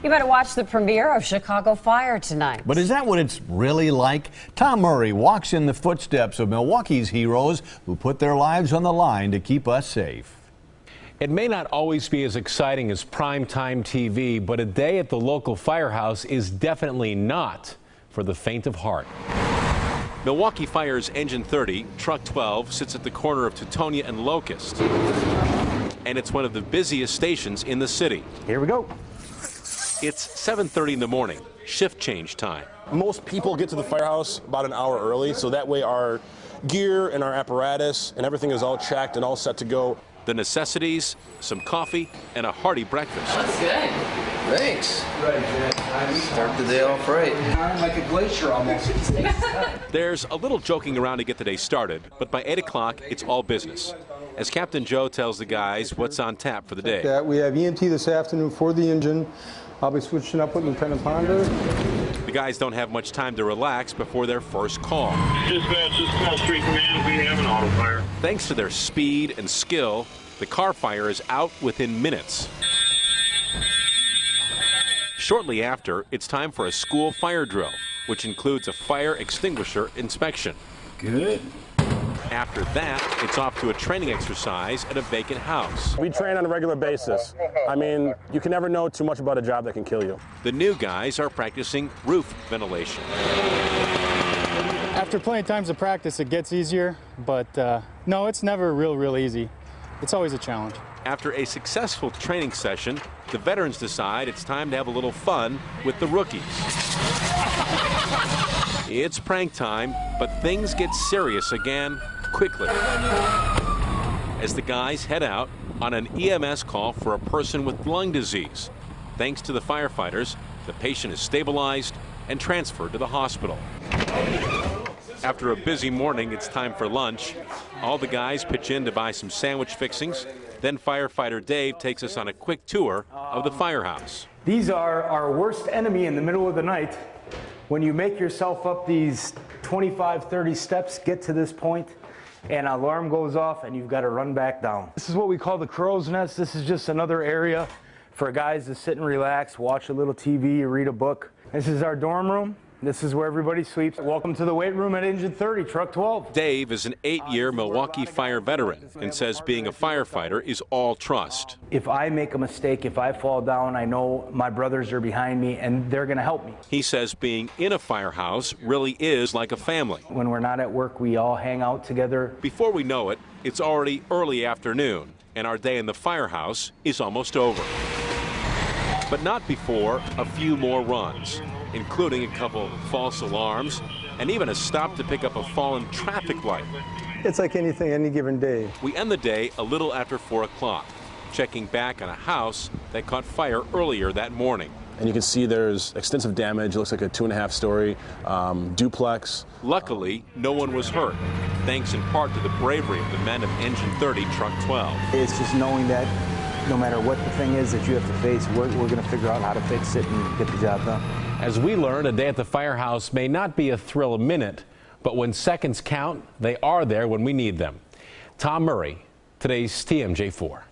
You better watch the premiere of Chicago Fire tonight. But is that what it's really like? Tom Murray walks in the footsteps of Milwaukee's heroes who put their lives on the line to keep us safe. It may not always be as exciting as primetime TV, but a day at the local firehouse is definitely not for the faint of heart. Milwaukee Fire's Engine 30, Truck 12, sits at the corner of Teutonia and Locust. And it's one of the busiest stations in the city. Here we go. It's 7:30 in the morning, shift change time. Most people get to the firehouse about an hour early, so that way our gear and our apparatus and everything is all checked and all set to go. The necessities, some coffee, and a hearty breakfast. That's good. Thanks. Start the day off right. Like a glacier almost. There's a little joking around to get the day started, but by 8 o'clock, it's all business. As Captain Joe tells the guys what's on tap for the day. We have EMT this afternoon for the engine. I'll be switching up with Lieutenant Ponder. The guys don't have much time to relax before their first call. Dispatch, this call Street Command. We have an auto fire. Thanks to their speed and skill, the car fire is out within minutes. Shortly after, it's time for a school fire drill, which includes a fire extinguisher inspection. Good. After that, it's off to a training exercise at a vacant house. We train on a regular basis. I mean, you can never know too much about a job that can kill you. The new guys are practicing roof ventilation. After plenty of times of practice, it gets easier, but no, it's never real easy. It's always a challenge. After a successful training session, the veterans decide it's time to have a little fun with the rookies. It's prank time, but things get serious again quickly. As the guys head out on an EMS call for a person with lung disease. Thanks to the firefighters, the patient is stabilized and transferred to the hospital. After a busy morning, it's time for lunch. All the guys pitch in to buy some sandwich fixings. Then firefighter Dave takes us on a quick tour of the firehouse. These are our worst enemy in the middle of the night. When you make yourself up these 25, 30 steps, get to this point, and an alarm goes off and you've got to run back down. This is what we call the crow's nest. This is just another area for guys to sit and relax, watch a little TV, or read a book. This is our dorm room. This is where everybody sleeps. Welcome to the weight room at Engine 30, Truck 12. Dave is an 8-year Milwaukee Fire veteran and says being a firefighter is all trust. If I make a mistake, if I fall down, I know my brothers are behind me and they're going to help me. He says being in a firehouse really is like a family. When we're not at work, we all hang out together. Before we know it, it's already early afternoon, and our day in the firehouse is almost over. But not before a few more runs, including a couple false alarms and even a stop to pick up a fallen traffic light. It's like anything, any given day. We end the day a little after 4 o'clock, checking back on a house that caught fire earlier that morning. And you can see there's extensive damage. It looks like a 2.5-story duplex. Luckily, no one was hurt, thanks in part to the bravery of the men of Engine 30, Truck 12. It's just knowing that no matter what the thing is that you have to face, we're going to figure out how to fix it and get the job done. As we learned, a day at the firehouse may not be a thrill a minute, but when seconds count, they are there when we need them. Tom Murray, today's TMJ4.